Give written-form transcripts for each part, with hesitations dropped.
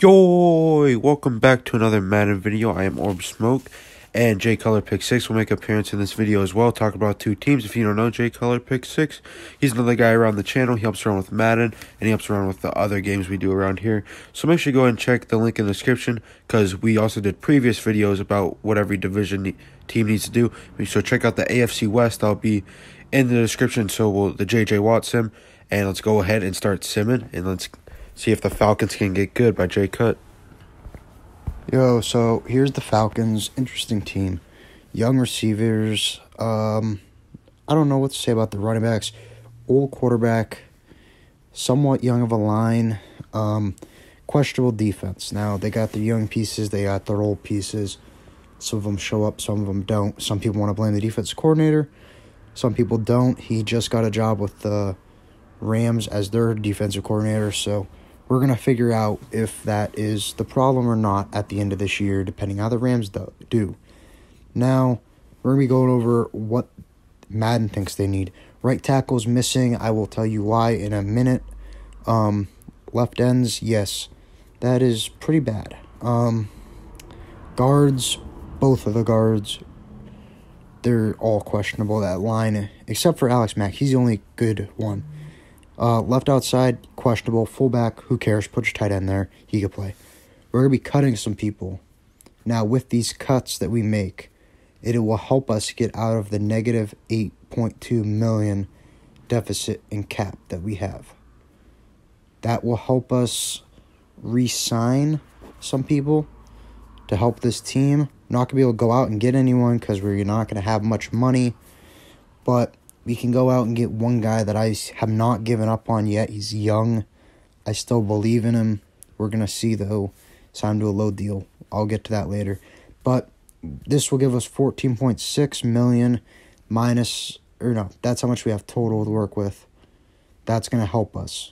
Yo! Welcome back to another Madden video. I am Orb Smoke, and J Color Pick 6 will make an appearance in this video as well. Talk about two teams. If you don't know J Color Pick 6, he's another guy around the channel. He helps around with Madden, and he helps around with the other games we do around here. So make sure you go ahead and check the link in the description, because we also did previous videos about what every division team needs to do. So check out the AFC West. I'll be in the description. So will the JJ Watt sim, and let's go ahead and start simming, and let's see if the Falcons can get good by J Cut. Yo, so here's the Falcons. Interesting team. Young receivers. I don't know what to say about the running backs. Old quarterback. Somewhat young of a line. Questionable defense. Now, they got their young pieces. They got their old pieces. Some of them show up. Some of them don't. Some people want to blame the defense coordinator. Some people don't. He just got a job with the Rams as their defensive coordinator, so we're going to figure out if that is the problem or not at the end of this year, depending how the Rams do. Now, we're going to be going over what Madden thinks they need. Right tackle's missing. I will tell you why in a minute. Left ends, yes. That is pretty bad. Guards, both of the guards, they're all questionable, that line, except for Alex Mack. He's the only good one. Left outside, questionable. Fullback, who cares? Put your tight end there. He could play. We're going to be cutting some people. Now, with these cuts that we make, it will help us get out of the negative $8.2 million deficit in cap that we have. That will help us re-sign some people to help this team. Not going to be able to go out and get anyone because we're not going to have much money. But we can go out and get one guy that I have not given up on yet. He's young. I still believe in him. We're going to see, though. Sign him to a low deal. I'll get to that later. But this will give us $14.6 million minus, or no, that's how much we have total to work with. That's going to help us.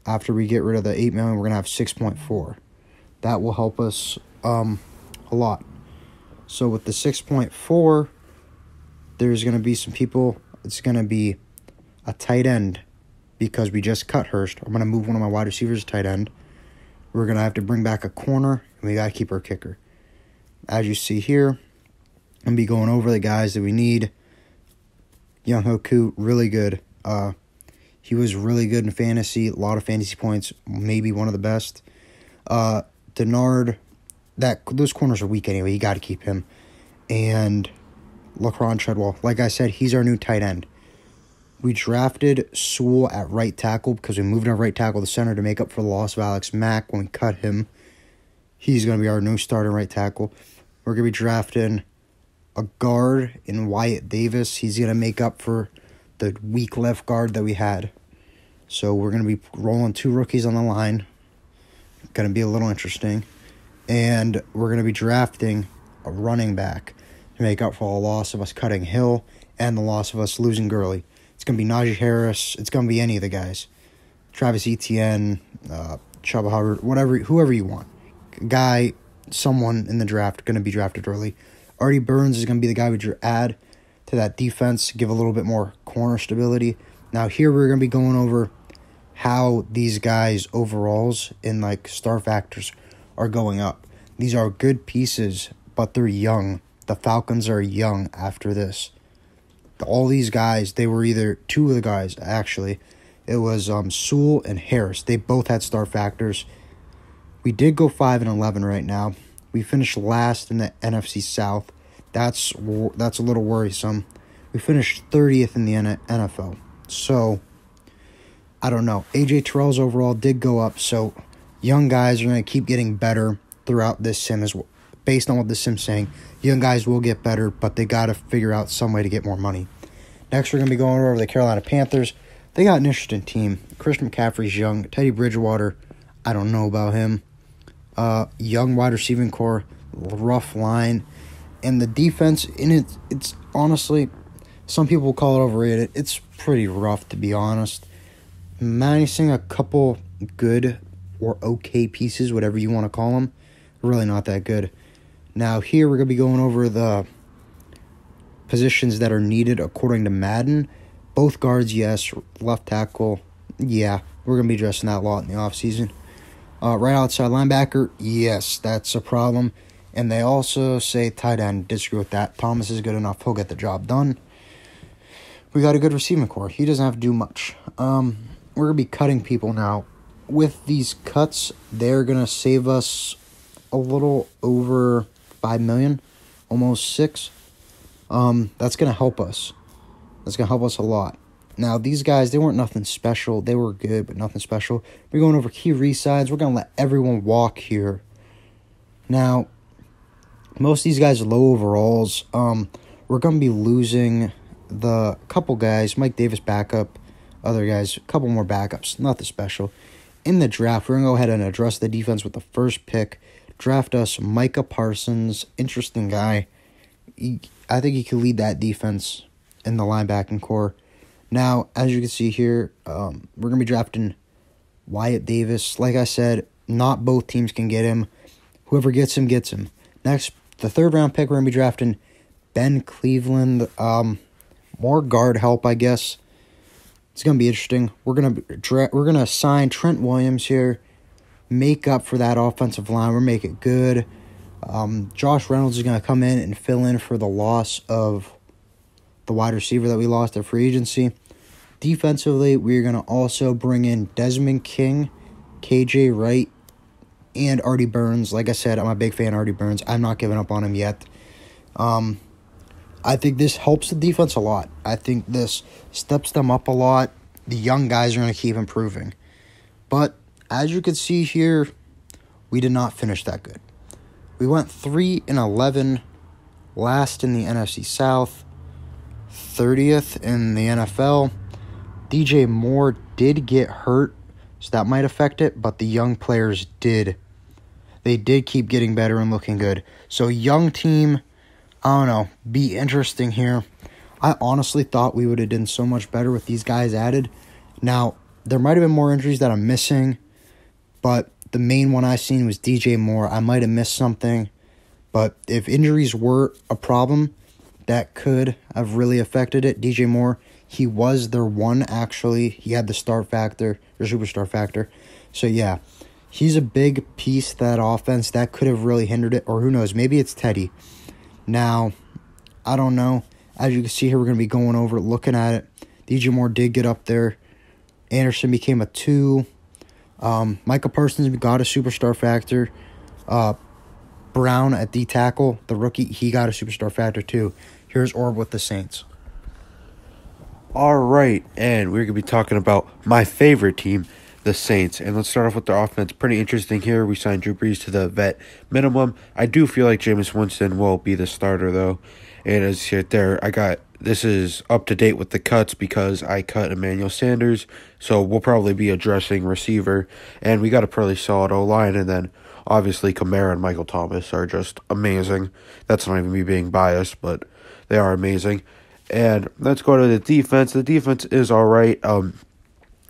After we get rid of the $8 million, we're going to have $6.4. That will help us a lot. So with the $6.4, there's going to be some people. It's going to be a tight end because we just cut Hurst. I'm going to move one of my wide receivers to tight end. We're going to have to bring back a corner, and we got to keep our kicker. As you see here, I'm going to be going over the guys that we need. Young Hoku, really good. He was really good in fantasy. A lot of fantasy points, maybe one of the best. Denard, those corners are weak anyway. You got to keep him. And Lacron Treadwell, like I said, he's our new tight end. We drafted Sewell at right tackle because we moved our right tackle to center to make up for the loss of Alex Mack when we cut him. He's going to be our new starting right tackle. We're going to be drafting a guard in Wyatt Davis. He's going to make up for the weak left guard that we had. So we're going to be rolling two rookies on the line. Going to be a little interesting. And we're going to be drafting a running back to make up for the loss of us cutting Hill and the loss of us losing Gurley. It's going to be Najee Harris. It's going to be any of the guys. Travis Etienne, Chuba Hubbard, whoever you want. Guy, someone in the draft, going to be drafted early. Artie Burns is going to be the guy we add to that defense, give a little bit more corner stability. Now here we're going to be going over how these guys' overalls and like star factors are going up. These are good pieces, but they're young. The Falcons are young after this. All these guys, they were either two of the guys, actually. It was Sewell and Harris. They both had star factors. We did go 5-11 right now. We finished last in the NFC South. That's a little worrisome. We finished 30th in the NFL. So, I don't know. AJ Terrell's overall did go up, so young guys are going to keep getting better throughout this sim as well. Based on what the sim's saying, young guys will get better, but they got to figure out some way to get more money. Next, we're going to be going over the Carolina Panthers. They got an interesting team. Christian McCaffrey's young. Teddy Bridgewater, I don't know about him. Young wide receiving core, rough line. And the defense, it's honestly, some people call it overrated. It's pretty rough, to be honest. Minusing a couple good or okay pieces, whatever you want to call them, really not that good. Now, here we're going to be going over the positions that are needed according to Madden. Both guards, yes. Left tackle, yeah. We're going to be addressing that a lot in the offseason. Right outside linebacker, yes, that's a problem. And they also say tight end. Disagree with that. Thomas is good enough. He'll get the job done. We got a good receiving core. He doesn't have to do much. We're going to be cutting people now. With these cuts, they're going to save us a little over $5 million, almost $6 million. That's going to help us. That's going to help us a lot. Now, these guys, they weren't nothing special. They were good, but nothing special. We're going over key re-signs. We're going to let everyone walk here. Now, most of these guys are low overalls. We're going to be losing the couple guys. Mike Davis backup. Other guys, a couple more backups. Nothing special. In the draft, we're going to go ahead and address the defense with the first pick. Draft us Micah Parsons. Interesting guy. I think he could lead that defense in the linebacking core. Now, as you can see here, we're going to be drafting Wyatt Davis. Like I said, not both teams can get him. Whoever gets him, gets him. Next, the third-round pick, we're going to be drafting Ben Cleveland. More guard help, I guess. It's going to be interesting. We're going to sign Trent Williams here, make up for that offensive line. We're make it good. Josh Reynolds is going to come in and fill in for the loss of the wide receiver that we lost at free agency. Defensively, we're going to also bring in Desmond King, KJ Wright, and Artie Burns. Like I said, I'm a big fan of Artie Burns. I'm not giving up on him yet. I think this helps the defense a lot. I think this steps them up a lot. The young guys are going to keep improving. But as you can see here, we did not finish that good. We went 3-11, last in the NFC South, 30th in the NFL. DJ Moore did get hurt, so that might affect it, but the young players did. They did keep getting better and looking good. So young team, I don't know, be interesting here. I honestly thought we would have done so much better with these guys added. Now, there might have been more injuries that I'm missing, but the main one I seen was DJ Moore. I might have missed something, but if injuries were a problem that could have really affected it, DJ Moore, he was their one, actually. He had the star factor, or superstar factor. So, yeah, he's a big piece of that offense. That could have really hindered it, or who knows, maybe it's Teddy. Now, I don't know. As you can see here, we're going to be going over it, looking at it. DJ Moore did get up there. Anderson became a 2. Micah Parsons got a superstar factor. Brown at D-tackle, the rookie, he got a superstar factor too. Here's Orb with the Saints. All right, and we're going to be talking about my favorite team, the Saints. And let's start off with their offense. Pretty interesting here. We signed Drew Brees to the vet minimum. I do feel like Jameis Winston will be the starter, though. And as you see there, this is up to date with the cuts because I cut Emmanuel Sanders. So we'll probably be addressing receiver. And we got a pretty solid O-line. And then, obviously, Kamara and Michael Thomas are just amazing. That's not even me being biased, but they are amazing. And let's go to the defense. The defense is all right.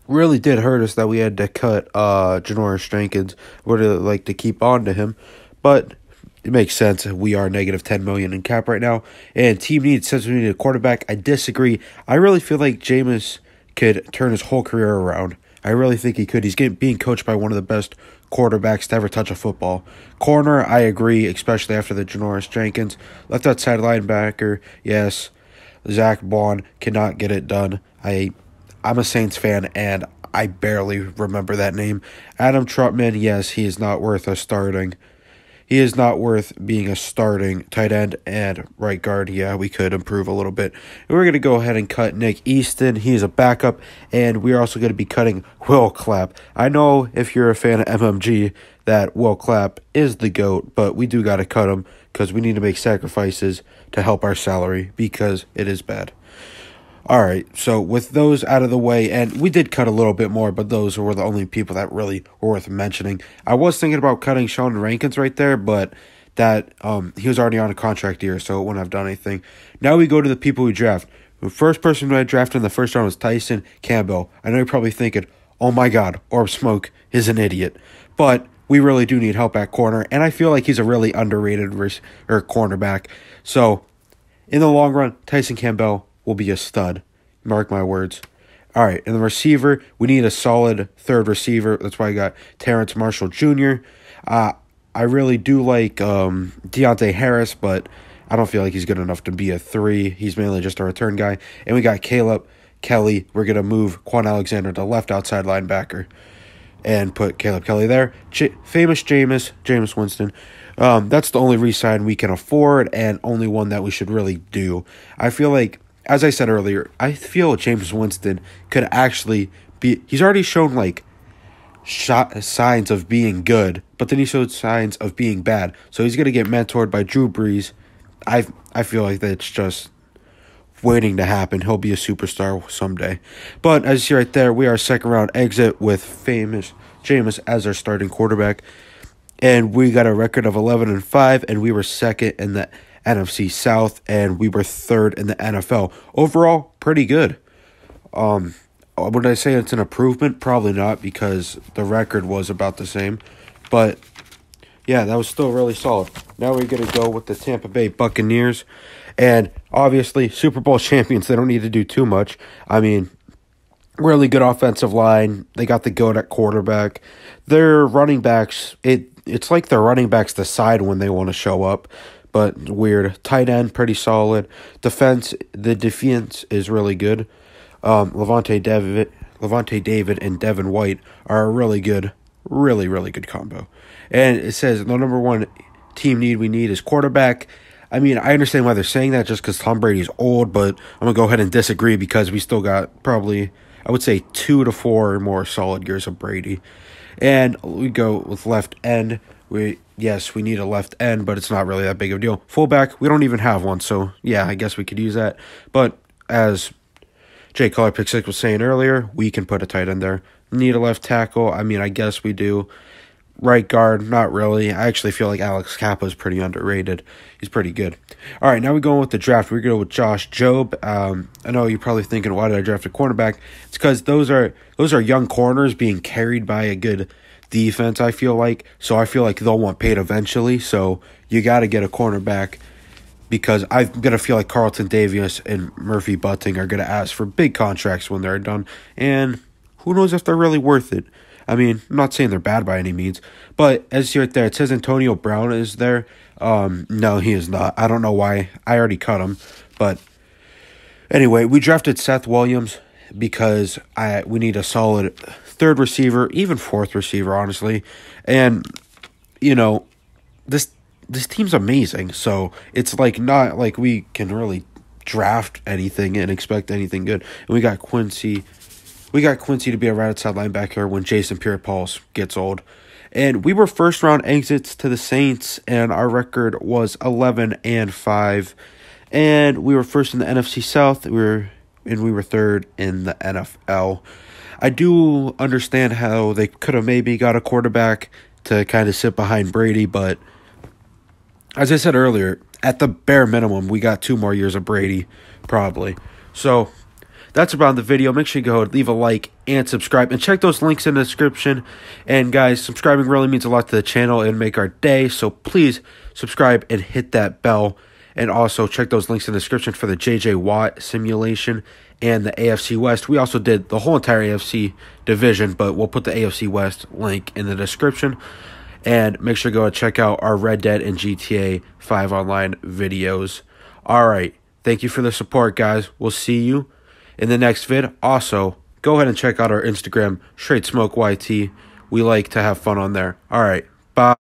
Really did hurt us that we had to cut Janoris Jenkins. Would have liked to keep on to him, but it makes sense. We are negative $10 million in cap right now, and team needs since we need a quarterback. I disagree. I really feel like Jameis could turn his whole career around. I really think he could. He's being coached by one of the best quarterbacks to ever touch a football. Corner, I agree, especially after the Janoris Jenkins. Left outside linebacker, yes. Zach Bond cannot get it done. I'm a Saints fan, and I barely remember that name. Adam Trutman, yes, he is not worth a starting. He is not worth being a starting tight end and right guard. Yeah, we could improve a little bit. And we're going to go ahead and cut Nick Easton. He is a backup, and we're also going to be cutting Will Clapp. I know if you're a fan of MMG that Will Clapp is the GOAT, but we do got to cut him because we need to make sacrifices to help our salary because it is bad. All right, so with those out of the way, and we did cut a little bit more, but those were the only people that really were worth mentioning. I was thinking about cutting Sean Rankins right there, but that he was already on a contract year, so it wouldn't have done anything. Now we go to the people we draft. The first person who I drafted in the first round was Tyson Campbell. I know you're probably thinking, oh my God, Orb Smoke is an idiot. But we really do need help at corner, and I feel like he's a really underrated cornerback. So in the long run, Tyson Campbell will be a stud. Mark my words. All right, and the receiver, we need a solid third receiver. That's why I got Terrence Marshall Jr. I really do like Deontay Harris, but I don't feel like he's good enough to be a 3. He's mainly just a return guy. And we got Caleb Kelly. We're going to move Quan Alexander to left outside linebacker and put Caleb Kelly there. Famous Jameis Winston. That's the only re-sign we can afford and only one that we should really do. I feel like, as I said earlier, I feel Jameis Winston could actually be... He's already shown, like, signs of being good, but then he showed signs of being bad. So he's going to get mentored by Drew Brees. I feel like that's just waiting to happen. He'll be a superstar someday. But as you see right there, we are second-round exit with famous Jameis as our starting quarterback. And we got a record of 11-5, and we were second in the NFC South, and we were third in the NFL. Overall, pretty good. Would I say it's an improvement? Probably not, because the record was about the same. But, yeah, that was still really solid. Now we're going to go with the Tampa Bay Buccaneers. And, obviously, Super Bowl champions, they don't need to do too much. I mean, really good offensive line. They got the GOAT at quarterback. Their running backs, it's like their running backs decide when they want to show up. But weird. Tight end, pretty solid. The defense is really good. Levante David and Devin White are a really good combo. And it says the number one team need we need is quarterback. I mean, I understand why they're saying that just because Tom Brady's old, but I'm going to go ahead and disagree because we still got probably, I would say, 2 to 4 more solid years of Brady. And we go with left end. Yes, we need a left end, but it's not really that big of a deal. Fullback, we don't even have one, so yeah, I guess we could use that. But as Jay Color Pick 6 was saying earlier, we can put a tight end there. Need a left tackle, I mean, I guess we do. Right guard, not really. I actually feel like Alex Kappa is pretty underrated. He's pretty good. All right, now we're going with the draft. We're going with Josh Jobe. I know you're probably thinking, why did I draft a cornerback? It's because those are young corners being carried by a good defense, I feel like. So I feel like they'll want paid eventually. So you got to get a cornerback because I'm going to feel like Carlton Davis and Murphy Bunting are going to ask for big contracts when they're done. And who knows if they're really worth it. I mean, I'm not saying they're bad by any means. But as you see right there, it says Antonio Brown is there. No, he is not. I don't know why. I already cut him. But anyway, we drafted Seth Williams because we need a solid third receiver, even fourth receiver, honestly. And, you know, this team's amazing. So it's like not like we can really draft anything and expect anything good. And we got Quincy to be a right outside linebacker when Jason Pierre-Paul gets old. And we were first-round exits to the Saints, and our record was 11-5. And we were first in the NFC South, we were third in the NFL. I do understand how they could have maybe got a quarterback to kind of sit behind Brady, but as I said earlier, at the bare minimum, we got 2 more years of Brady, probably. So that's about the video. Make sure you go leave a like and subscribe. And check those links in the description. And guys, subscribing really means a lot to the channel and make our day. So please subscribe and hit that bell. And also check those links in the description for the J.J. Watt simulation and the AFC West. We also did the whole entire AFC division, but we'll put the AFC West link in the description. And make sure to go and check out our Red Dead and GTA 5 online videos. All right. Thank you for the support, guys. We'll see you in the next vid. Also, go ahead and check out our Instagram, Straight Smoke YT. We like to have fun on there. All right. Bye.